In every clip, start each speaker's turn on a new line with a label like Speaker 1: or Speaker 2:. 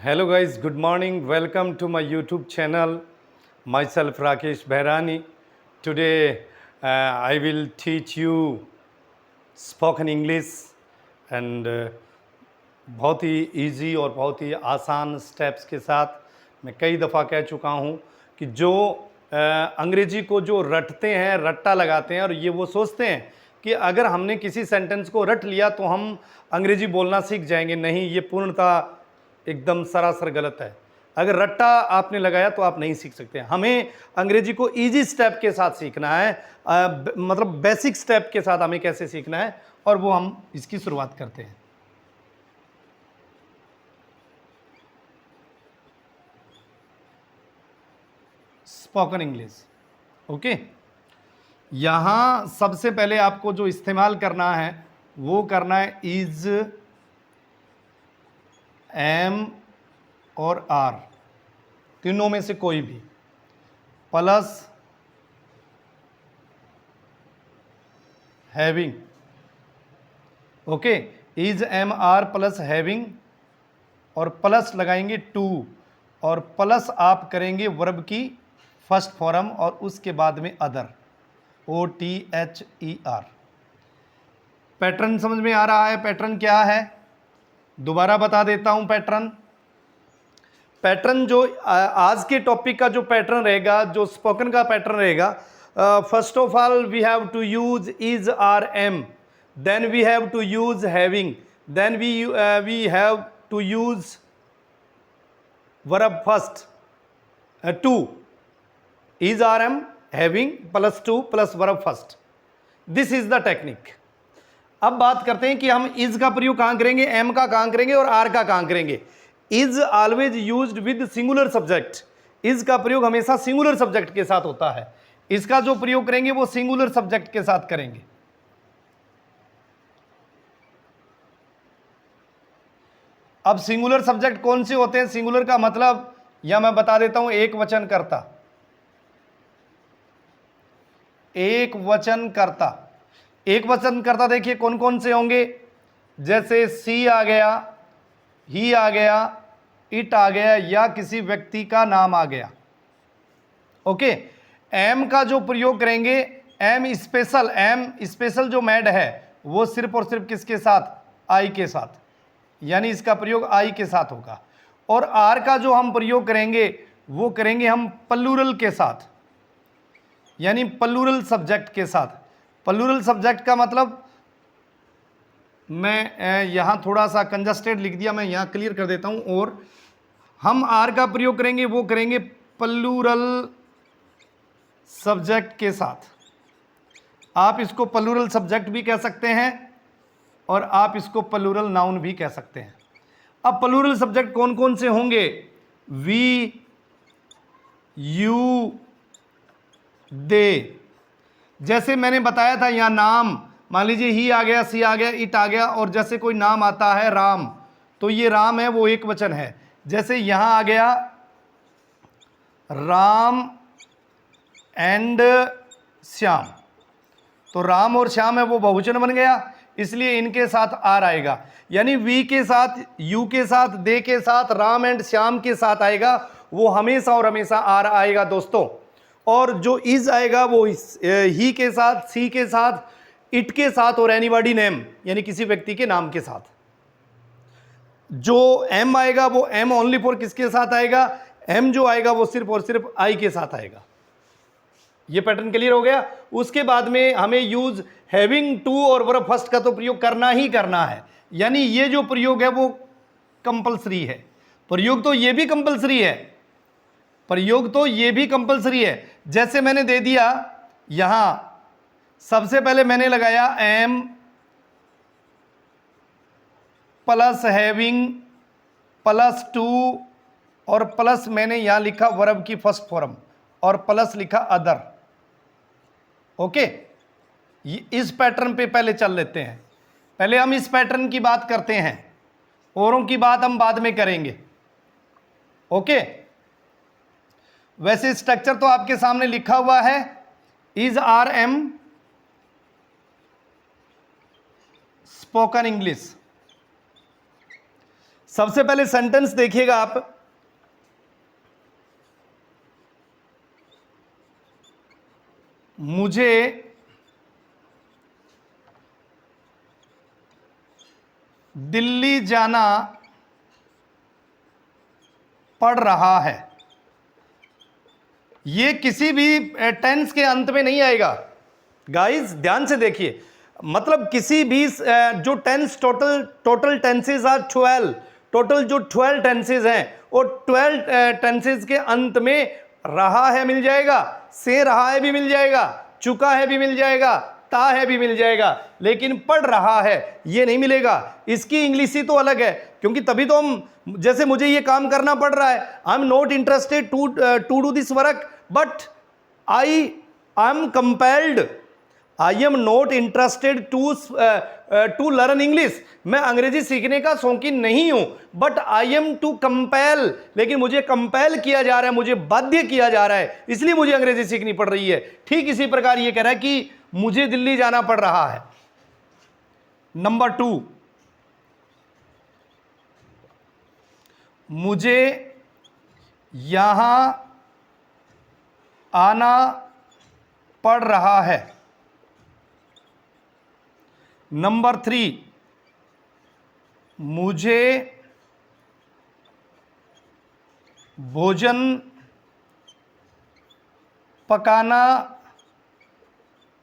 Speaker 1: Hello guys, good morning. Welcome to my YouTube channel. Myself Rakesh Behrani. Today I will teach you spoken English and बहुत ही easy और बहुत ही आसान steps के साथ मैं कई दफ़ा कह चुका हूँ कि जो अंग्रेजी को जो रटते हैं, रट्टा लगाते हैं और ये वो सोचते हैं कि अगर हमने किसी सेंटेंस को रट लिया तो हम अंग्रेजी बोलना सीख जाएंगे। नहीं, ये पूर्णतः एकदम सरासर गलत है। अगर रट्टा आपने लगाया तो आप नहीं सीख सकते। हमें अंग्रेजी को इजी स्टेप के साथ सीखना है, मतलब बेसिक स्टेप के साथ हमें कैसे सीखना है, और वो हम इसकी शुरुआत करते हैं। Spoken English, okay. यहाँ सबसे पहले आपको जो इस्तेमाल करना है वो करना है इज, एम और आर, तीनों में से कोई भी, plus having, okay. Is, am, are plus having और प्लस लगाएंगे टू, और प्लस आप करेंगे वर्ब की फर्स्ट फॉर्म और उसके बाद में अदर, OTHER। पैटर्न समझ में आ रहा है? पैटर्न क्या है दोबारा बता देता हूं। पैटर्न जो आज के टॉपिक का जो पैटर्न रहेगा, जो स्पोकन का पैटर्न रहेगा, first of all we have to use is, are, am, then we have to use having, then we have to use verb first to, is, are, am, having plus to plus verb first. This is the technique. अब बात करते हैं कि हम is का प्रयोग कहां करेंगे, एम का कहां करेंगे और आर का कहां करेंगे। Is always used with singular subject. Is का प्रयोग हमेशा सिंगुलर सब्जेक्ट के साथ होता है। इसका जो प्रयोग करेंगे वो सिंगुलर सब्जेक्ट के साथ करेंगे। अब सिंगुलर सब्जेक्ट कौन से होते हैं? सिंगुलर का मतलब या मैं बता देता हूं, एक वचन कर्ता। एक वचन कर्ता, एक वचन कर्ता देखिए कौन कौन से होंगे, जैसे सी आ गया, ही आ गया, इट आ गया, या किसी व्यक्ति का नाम आ गया, ओके। एम का जो प्रयोग करेंगे, एम स्पेशल जो मैड है वो सिर्फ और सिर्फ किसके साथ? आई के साथ, यानी इसका प्रयोग आई के साथ होगा। और आर का जो हम प्रयोग करेंगे वो करेंगे हम प्लूरल के साथ, यानी प्लूरल सब्जेक्ट के साथ। प्लूरल सब्जेक्ट का मतलब, मैं यहाँ थोड़ा सा कंजस्टेड लिख दिया, मैं यहाँ क्लियर कर देता हूँ। और हम आर का प्रयोग करेंगे वो करेंगे प्लूरल सब्जेक्ट के साथ। आप इसको प्लूरल सब्जेक्ट भी कह सकते हैं और आप इसको प्लूरल नाउन भी कह सकते हैं। अब प्लूरल सब्जेक्ट कौन कौन से होंगे? वी, यू, दे। जैसे मैंने बताया था यहाँ नाम, मान लीजिए ही आ गया, सी आ गया, इट आ गया, और जैसे कोई नाम आता है राम, तो ये राम है, वो एक वचन है। जैसे यहां आ गया राम एंड श्याम, तो राम और श्याम है वो बहुवचन बन गया, इसलिए इनके साथ आर आएगा। यानी वी के साथ, यू के साथ, दे के साथ, राम एंड श्याम के साथ आएगा वो हमेशा और हमेशा आर आएगा दोस्तों। और जो इज आएगा वो ही के साथ, सी के साथ, इट के साथ और एनीबॉडी नेम, यानी किसी व्यक्ति के नाम के साथ। जो एम आएगा वो एम ओनली फॉर किसके साथ आएगा? एम जो आएगा वो सिर्फ और सिर्फ आई के साथ आएगा। ये पैटर्न क्लियर हो गया। उसके बाद में हमें यूज हैविंग, टू और वर्ब फर्स्ट का तो प्रयोग करना ही करना है, यानी ये जो प्रयोग है वो कंपलसरी है। प्रयोग तो ये भी कंपलसरी है, प्रयोग तो ये भी कंपलसरी है। जैसे मैंने दे दिया यहां, सबसे पहले मैंने लगाया am plus having plus to और प्लस मैंने यहां लिखा वर्ब की फर्स्ट फॉर्म और प्लस लिखा अदर, ओके। इस पैटर्न पे पहले चल लेते हैं। पहले हम इस पैटर्न की बात करते हैं, औरों की बात हम बाद में करेंगे, ओके। वैसे स्ट्रक्चर तो आपके सामने लिखा हुआ है, is, are, am, spoken English. सबसे पहले सेंटेंस देखिएगा आप, मुझे दिल्ली जाना पड़ रहा है। ये किसी भी टेंस के अंत में नहीं आएगा गाइस, ध्यान से देखिए। मतलब किसी भी जो tense, total tenses are 12, total जो 12 टेंसेज हैं वो 12 टेंसेज के अंत में रहा है मिल जाएगा, से रहा है भी मिल जाएगा, चुका है भी मिल जाएगा, ता है भी मिल जाएगा, लेकिन पढ़ रहा है ये नहीं मिलेगा। इसकी इंग्लिश ही तो अलग है, क्योंकि तभी तो हम, जैसे मुझे ये काम करना पड़ रहा है, I am not interested to do this work but I am compelled, I am not interested to learn English. मैं अंग्रेजी सीखने का शौकीन नहीं हूं, but I am to compel, लेकिन मुझे कंपेल किया जा रहा है, मुझे बाध्य किया जा रहा है, इसलिए मुझे अंग्रेजी सीखनी पड़ रही है। ठीक इसी प्रकार ये कह रहा है कि मुझे दिल्ली जाना पड़ रहा है। नंबर 2, मुझे यहां आना पड़ रहा है। नंबर 3, मुझे भोजन पकाना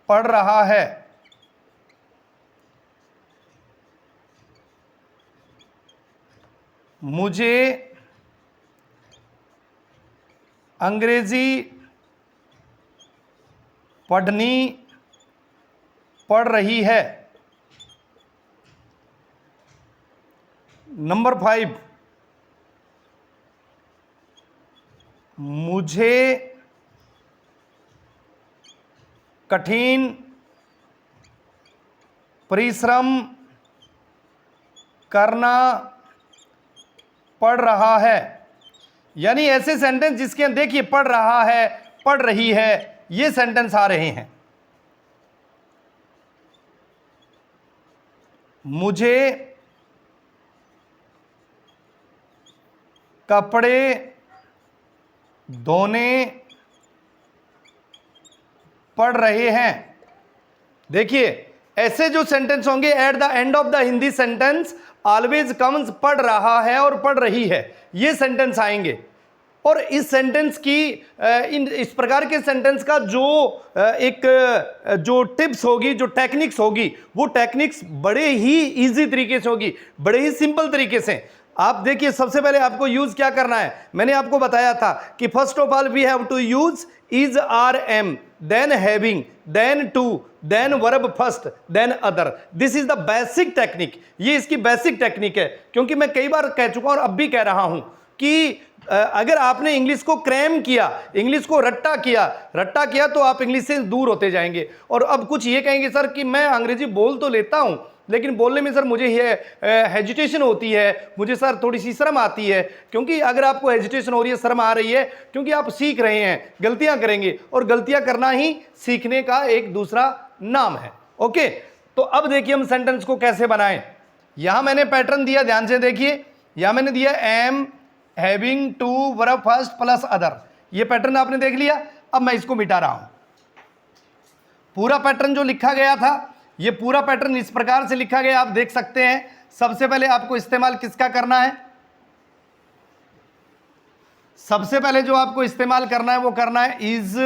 Speaker 1: पड़ रहा है। मुझे अंग्रेजी पढ़नी पड़ रही है। नंबर 5, मुझे कठिन परिश्रम करना पड़ रहा है। यानी ऐसे सेंटेंस जिसके देखिए पढ़ रहा है, पढ़ रही है, ये सेंटेंस आ रहे हैं। मुझे कपड़े धोने पड़ रहे हैं। देखिए ऐसे जो सेंटेंस होंगे, at the end of the Hindi sentence always comes पढ़ रहा है और पढ़ रही है, ये सेंटेंस आएंगे। और इस सेंटेंस की इस प्रकार के सेंटेंस का जो टिप्स होगी, जो टेक्निक्स होगी, वो टेक्निक्स बड़े ही इजी तरीके से होगी, बड़े ही सिंपल तरीके से। आप देखिए सबसे पहले आपको यूज क्या करना है, मैंने आपको बताया था कि first of all we have to use is, are, am, then having, then to, then verb first, then other. This is the basic technique, ये इसकी बेसिक टेक्निक है। क्योंकि मैं कई बार कह चुका हूं और अब भी कह रहा हूं कि अगर आपने इंग्लिश को क्रैम किया, इंग्लिश को रट्टा किया तो आप इंग्लिश से दूर होते जाएंगे। और अब कुछ ये कहेंगे सर कि मैं अंग्रेजी बोल तो लेता हूं, लेकिन बोलने में सर मुझे ये हेजिटेशन होती है, मुझे सर थोड़ी सी शर्म आती है। क्योंकि अगर आपको हेजिटेशन हो रही है, शर्म आ रही है, क्योंकि आप सीख रहे हैं, गलतियां करेंगे, और गलतियां करना ही सीखने का एक दूसरा नाम है। ओके, तो अब देखिए हम सेंटेंस को कैसे बनाएं। यहां मैंने पैटर्न दिया, ध्यान से देखिए। यहां मैंने दिया am having to verb first plus other, ये पैटर्न आपने देख लिया। अब मैं इसको मिटा रहा हूं। पूरा पैटर्न जो लिखा गया था, ये पूरा पैटर्न इस प्रकार से लिखा गया, आप देख सकते हैं। सबसे पहले आपको इस्तेमाल किसका करना है, सबसे पहले जो आपको इस्तेमाल करना है वो करना है इज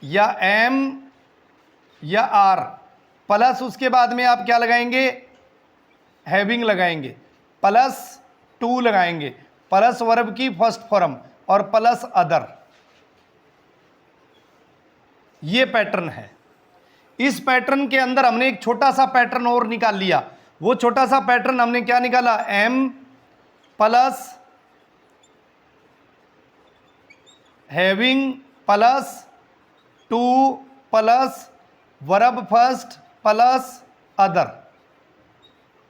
Speaker 1: या एम या आर, प्लस उसके बाद में आप क्या लगाएंगे, हैविंग लगाएंगे, प्लस टू लगाएंगे, प्लस वर्ब की फर्स्ट फॉर्म और प्लस अदर। ये पैटर्न है। इस पैटर्न के अंदर हमने एक छोटा सा पैटर्न और निकाल लिया। वो छोटा सा पैटर्न हमने क्या निकाला, am plus having plus to plus verb first plus other.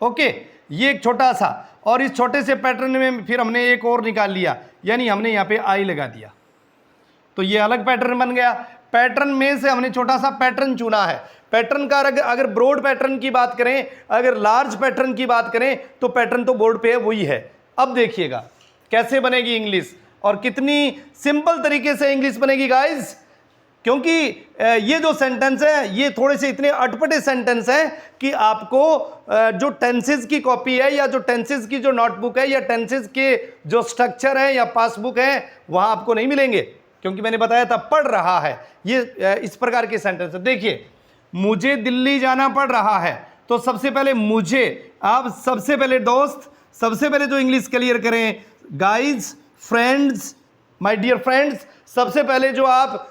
Speaker 1: Okay, ये एक छोटा सा। और इस छोटे से पैटर्न में फिर हमने एक और निकाल लिया, यानी हमने यहां पे आई लगा दिया, तो ये अलग पैटर्न बन गया। पैटर्न में से हमने छोटा सा पैटर्न चुना है। पैटर्न का अगर ब्रॉड पैटर्न की बात करें, अगर लार्ज पैटर्न की बात करें, तो पैटर्न तो बोर्ड पे है, वही है। अब देखिएगा कैसे बनेगी इंग्लिश और कितनी सिंपल तरीके से इंग्लिश बनेगी गाइस, क्योंकि ये जो सेंटेंस है ये थोड़े से इतने अटपटे सेंटेंस हैं कि आपको जो टेंसेस की कॉपी है या जो टेंसेस की जो नोटबुक है या टेंसेस के जो स्ट्रक्चर है या पासबुक है वहां आपको नहीं मिलेंगे, क्योंकि मैंने बताया था पढ़ रहा है, ये इस प्रकार के सेंटेंस है। देखिए, मुझे दिल्ली जाना पड़ रहा है, तो सबसे पहले मुझे, आप सबसे पहले दोस्त, सबसे पहले जो इंग्लिश क्लियर करें guys, friends, my dear friends, सबसे पहले जो आप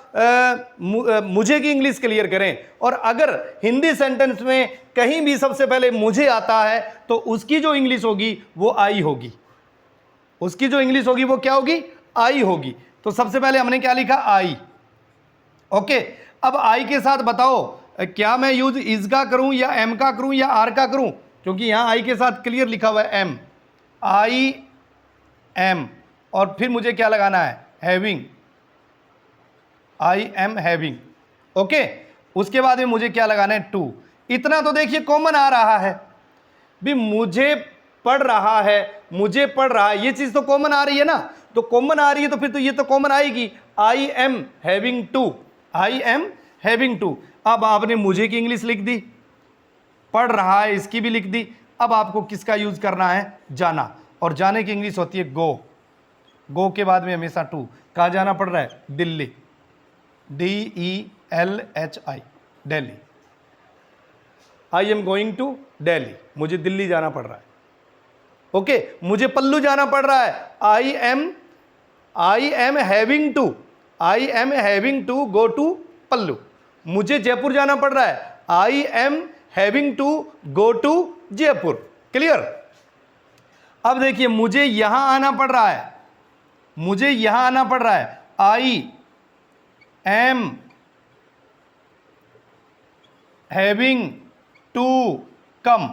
Speaker 1: मुझे की इंग्लिश क्लियर करें। और अगर हिंदी सेंटेंस में कहीं भी सबसे पहले मुझे आता है तो उसकी जो इंग्लिश होगी वो आई होगी, उसकी जो इंग्लिश होगी वो क्या होगी, आई होगी। तो सबसे पहले हमने क्या लिखा, आई। ओके, अब आई के साथ बताओ क्या मैं यूज इज का करूं या एम का करूं या आर का करूं, क्योंकि यहां आई के साथ क्लियर लिखा हुआ है एम, आई एम, और फिर मुझे क्या लगाना है, having, I am having. Okay, उसके बाद में मुझे क्या लगाना है, टू। इतना तो देखिए कॉमन आ रहा है भी, मुझे पढ़ रहा है, मुझे पढ़ रहा है, ये चीज तो कॉमन आ रही है ना। तो कॉमन आ रही है तो फिर तो ये तो कॉमन आएगी, I am having to, I am having to. अब आपने मुझे की इंग्लिश लिख दी, पढ़ रहा है इसकी भी लिख दी। अब आपको किसका यूज करना है, जाना, और जाने की इंग्लिश होती है गो। गो के बाद में हमेशा टू। कहाँ जाना पड़ रहा है, Delhi, DELHI, Delhi. I am going to Delhi, मुझे दिल्ली जाना पड़ रहा है। ओके, मुझे पल्लू जाना पड़ रहा है, I am having to, I am having to go to Pallu. मुझे जयपुर जाना पड़ रहा है, I am having to go to Jaipur. Clear. अब देखिए, मुझे यहां आना पड़ रहा है, मुझे यहां आना पड़ रहा है, I am having to come.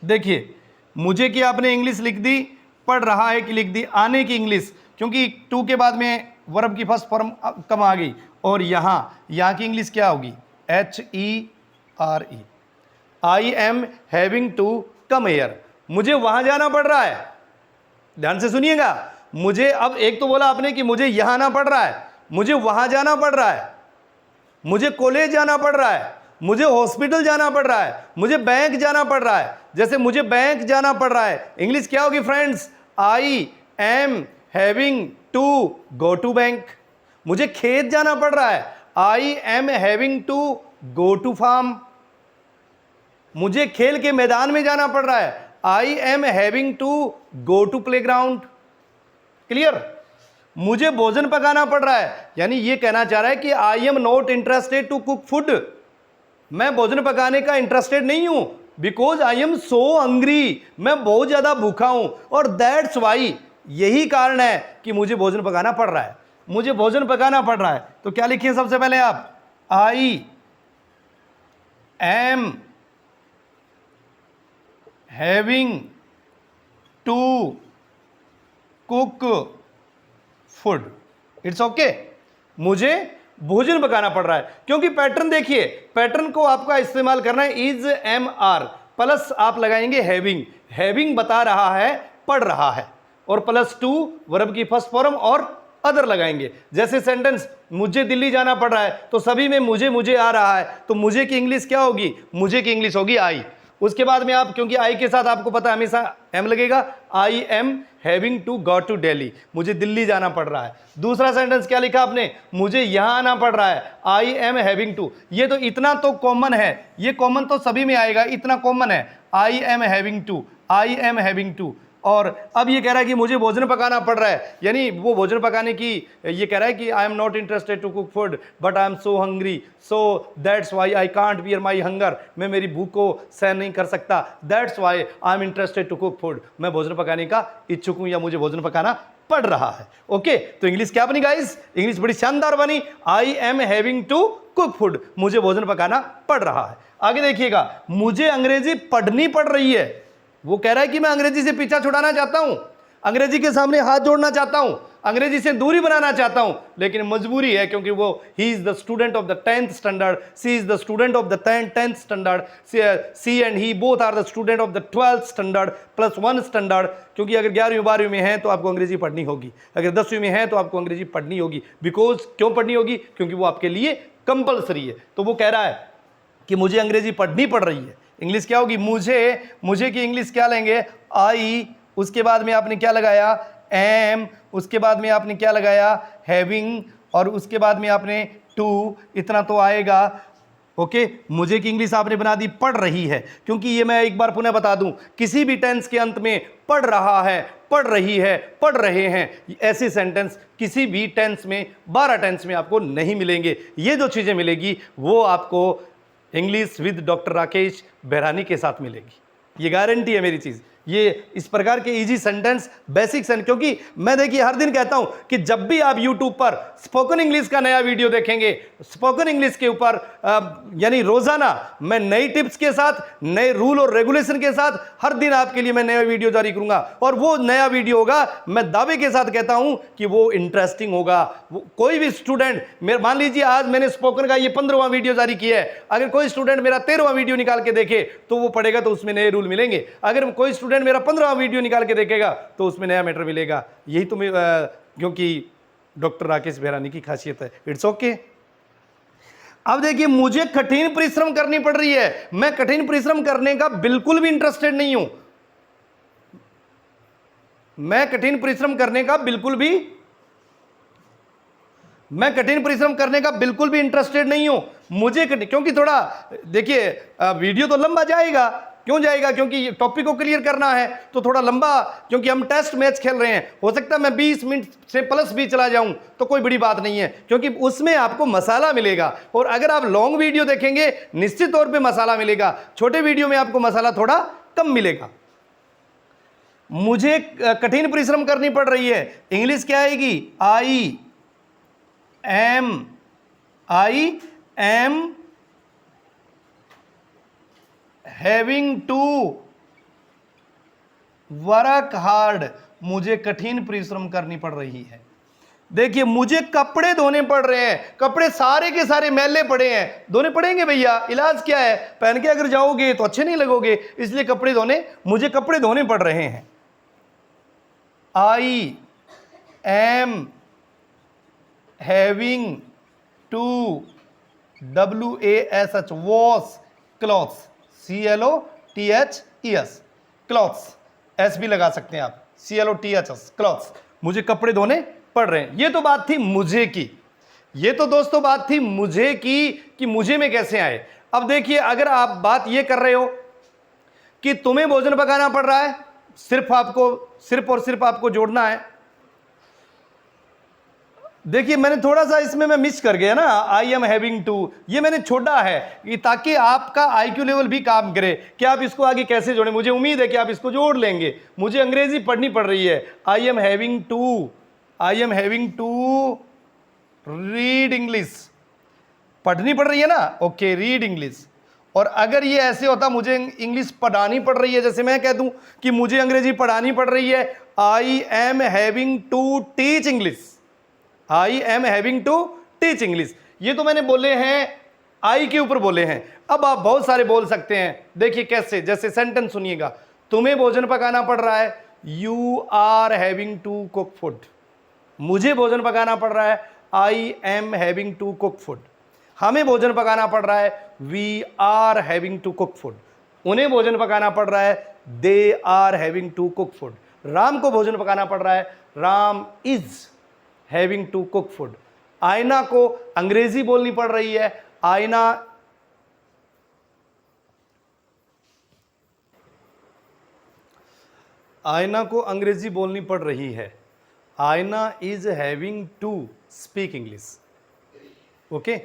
Speaker 1: देखिए, मुझे की आपने इंग्लिश लिख दी, पढ़ रहा है कि लिख दी, आने की इंग्लिश, क्योंकि टू के बाद में वर्ब की फर्स्ट फॉर्म कम आ गई। और यहां की इंग्लिश क्या होगी, HERE, I am having to come here. मुझे वहां जाना पड़ रहा है, ध्यान से सुनिएगा। मुझे, अब एक तो बोला आपने कि मुझे यहां आना पड़ रहा है, मुझे वहां जाना पड़ रहा है, मुझे कॉलेज जाना पड़ रहा है, मुझे हॉस्पिटल जाना पड़ रहा है, मुझे बैंक जाना पड़ रहा है। जैसे मुझे बैंक जाना पड़ रहा है, इंग्लिश क्या होगी friends, I am having to go to bank. मुझे खेत जाना पड़ रहा है, I am having to go to farm. मुझे खेल के मैदान में जाना पड़ रहा है, I am having to go to playground. Clear. मुझे भोजन पकाना पड़ रहा है, यानी ये कहना चाह रहा है कि I am not interested to cook food, मैं भोजन पकाने का इंटरेस्टेड नहीं हूं, because I am so hungry, मैं बहुत ज्यादा भूखा हूं, और दैट्स वाई, यही कारण है कि मुझे भोजन पकाना पड़ रहा है, मुझे भोजन पकाना पड़ रहा है। तो क्या लिखिए सबसे पहले आप, I am having to cook food, it's okay, मुझे भोजन पकाना पड़ रहा है। क्योंकि पैटर्न देखिए, पैटर्न को आपका इस्तेमाल करना है, इज एम आर प्लस आप लगाएंगे हैविंग, हैविंग बता रहा है पढ़ रहा है, और प्लस टू वर्ब की फर्स्ट फॉर्म और अदर लगाएंगे। जैसे सेंटेंस मुझे दिल्ली जाना पड़ रहा है, तो सभी में मुझे आ रहा है, तो मुझे की इंग्लिश क्या होगी, मुझे की इंग्लिश होगी आई। उसके बाद में आप, क्योंकि आई के साथ आपको पता है हमेशा एम लगेगा, I am having to go to Delhi, मुझे दिल्ली जाना पड़ रहा है। दूसरा सेंटेंस क्या लिखा आपने, मुझे यहां आना पड़ रहा है, आई एम हैविंग टू। ये तो इतना तो कॉमन है, ये कॉमन तो सभी में आएगा, इतना कॉमन है, I am having to, I am having to. और अब ये कह रहा है कि मुझे भोजन पकाना पड़ रहा है, यानी वो भोजन पकाने की ये कह रहा है कि I am not interested to cook food but I am so hungry, so that's why I can't bear my hunger, मैं मेरी भूख को सहन नहीं कर सकता, that's why I am interested to cook food, मैं भोजन पकाने का इच्छुक हूं या मुझे भोजन पकाना पड़ रहा है। ओके, तो इंग्लिश क्या बनी गाइस, इंग्लिश बड़ी शानदार बनी, I am having to cook food, मुझे भोजन पकाना पड़ रहा है। आगे देखिएगा, मुझे अंग्रेजी पढ़नी पड़ रही है, वो कह रहा है कि मैं अंग्रेजी से पीछा छुड़ाना चाहता हूं, अंग्रेजी के सामने हाथ जोड़ना चाहता हूं, अंग्रेजी से दूरी बनाना चाहता हूं, लेकिन मजबूरी है क्योंकि वो he is the student of the 10th standard, she is the student of the 10th standard, she and he both are the student of the 12th standard +1 standard. क्योंकि अगर 11वीं 12वीं में है तो आपको अंग्रेजी पढ़नी होगी, अगर 10वीं में है तो आपको अंग्रेजी पढ़नी होगी। बिकॉज क्यों पढ़नी होगी? क्योंकि वो आपके लिए कंपलसरी है। तो वो कह रहा है कि मुझे अंग्रेजी पढ़नी पड़ रही है। इंग्लिश क्या होगी? मुझे की इंग्लिश क्या लेंगे? आई, उसके बाद में आपने क्या लगाया? एम, उसके बाद में आपने क्या लगाया? हैविंग, और उसके बाद में आपने टू। इतना तो आएगा। ओके, मुझे की इंग्लिश आपने बना दी पढ़ रही है, क्योंकि ये मैं एक बार पुनः बता दूं, किसी भी टेंस के अंत में पढ़ रहा है, पढ़ रही है, पढ़ रहे हैं, ऐसे सेंटेंस किसी भी टेंस में 12 टेंस में आपको नहीं मिलेंगे। ये जो चीजें मिलेगी वो आपको English with doctor Rakesh Berani के साथ मिलेगी। ये गारंटी है मेरी चीज। ये इस प्रकार के इजी सेंटेंस, बेसिक सेंटेंस, क्योंकि मैं देखिए हर दिन कहता हूं कि जब भी आप YouTube पर स्पोकन इंग्लिश का नया वीडियो देखेंगे, स्पोकन इंग्लिश के ऊपर यानी रोजाना मैं नई टिप्स के साथ, नए रूल और रेगुलेशन के साथ हर दिन आपके लिए मैं नया वीडियो जारी करूंगा। और वो नया वीडियो होगा, मैं दावे के साथ कहता हूं कि वो इंटरेस्टिंग होगा। कोई भी स्टूडेंट, मान लीजिए आज मैंने स्पोकन का ये 15वां वीडियो जारी किया है, अगर कोई स्टूडेंट मेरा 13वां वीडियो निकाल के देखे तो वो पढ़ेगा तो उसमें नए रूल मिलेंगे। अगर कोई स्टूडेंट मेरा 15वां वीडियो निकाल के देखेगा तो उसमें नया मैटर मिलेगा। यही तो क्योंकि डॉक्टर राकेश बेरानी की खासियत है। It's okay. अब देखिए, मुझे कठिन परिश्रम करनी पड़ रही है। मैं कठिन परिश्रम करने का बिल्कुल भी इंटरेस्टेड नहीं हूं। मैं कठिन परिश्रम करने का बिल्कुल भी इंटरेस्टेड नहीं हूं। मुझे क्योंकि थोड़ा देखिए वीडियो तो लंबा जाएगा। क्यों जाएगा? क्योंकि टॉपिक को क्लियर करना है तो थोड़ा लंबा, क्योंकि हम टेस्ट मैच खेल रहे हैं। हो सकता है मैं 20 मिनट से प्लस भी चला जाऊं तो कोई बड़ी बात नहीं है, क्योंकि उसमें आपको मसाला मिलेगा। और अगर आप लॉन्ग वीडियो देखेंगे निश्चित तौर पे मसाला मिलेगा, छोटे वीडियो में आपको मसाला थोड़ा कम मिलेगा। मुझे कठिन परिश्रम करनी पड़ रही है। इंग्लिश क्या आएगी? I am having to work hard. मुझे कठिन परिश्रम करनी पड़ रही है। देखिए, मुझे कपड़े धोने पड़ रहे हैं। कपड़े सारे के सारे मैले पड़े हैं, धोने पड़ेंगे भैया। इलाज क्या है? पहन के अगर जाओगे तो अच्छे नहीं लगोगे, इसलिए मुझे कपड़े धोने पड़ रहे हैं। I am having to WASH wash clothes, CLOTHES clothes, S भी लगा सकते हैं आप, CLOTHS क्लॉथ्स। मुझे कपड़े धोने पड़ रहे हैं। ये तो बात थी मुझे की। ये तो दोस्तों बात थी मुझे की कि मुझे में कैसे आए। अब देखिए, अगर आप बात ये कर रहे हो कि तुम्हें भोजन पकाना पड़ रहा है, सिर्फ और सिर्फ आपको जोड़ना है। देखिए, मैंने थोड़ा सा इसमें मैं मिस कर गया ना, आई एम हैविंग टू, ये मैंने छोड़ा है कि ताकि आपका IQ लेवल भी काम करे कि आप इसको आगे कैसे जोड़ें। मुझे उम्मीद है कि आप इसको जोड़ लेंगे। मुझे अंग्रेजी पढ़नी पड़ रही है। I am having to read English, पढ़नी पड़ रही है ना। Okay, read English. और अगर ये ऐसे होता मुझे इंग्लिश पढ़ानी पड़ रही है, जैसे मैं कह दूं कि मुझे अंग्रेजी पढ़ानी पड़ रही है, I am having to teach English, I am having to teach English. ये तो मैंने बोले हैं, आई के ऊपर बोले हैं। अब आप बहुत सारे बोल सकते हैं। देखिए कैसे, जैसे सेंटेंस सुनिएगा, तुम्हें भोजन पकाना पड़ रहा है, you are having to cook food. मुझे भोजन पकाना पड़ रहा है, I am having to cook food. हमें भोजन पकाना पड़ रहा है, we are having to cook food. उन्हें भोजन पकाना पड़ रहा है, they are having to cook food. Ram को भोजन पकाना पड़ रहा है, Ram is having to cook food. Aina को अंग्रेजी बोलनी पड़ रही है, आईना को अंग्रेजी बोलनी पड़ रही है, Aina is having to speak English. Okay,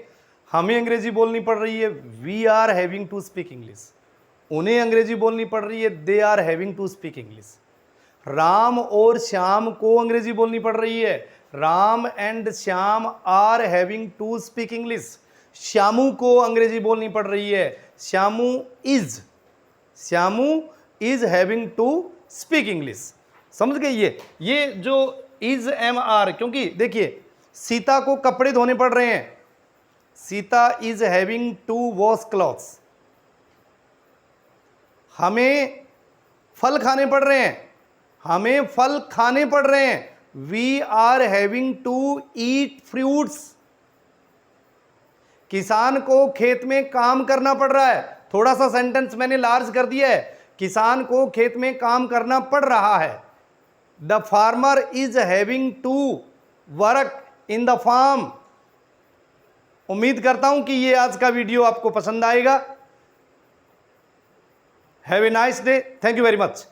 Speaker 1: हमें अंग्रेजी बोलनी पड़ रही है, we are having to speak English. उन्हें अंग्रेजी बोलनी पड़ रही है, they are having to speak English. Ram और श्याम को अंग्रेजी बोलनी पड़ रही है, Ram and Shyam are having to speak English. Shyamu को अंग्रेजी बोलनी पड़ रही है, Shyamu is having to speak English. समझ गए? ये जो इज एम आर, क्योंकि देखिए सीता को कपड़े धोने पड़ रहे हैं, Sita is having to wash clothes. हमें फल खाने पड़ रहे हैं, हमें फल खाने पड़ रहे हैं, we are having to eat fruits. किसान को खेत में काम करना पड़ रहा है, थोड़ा सा सेंटेंस मैंने लार्ज कर दिया है, किसान को खेत में काम करना पड़ रहा है। The farmer is having to work in the farm. उम्मीद करता हूं कि ये आज का वीडियो आपको पसंद आएगा। Have a nice day, thank you very much.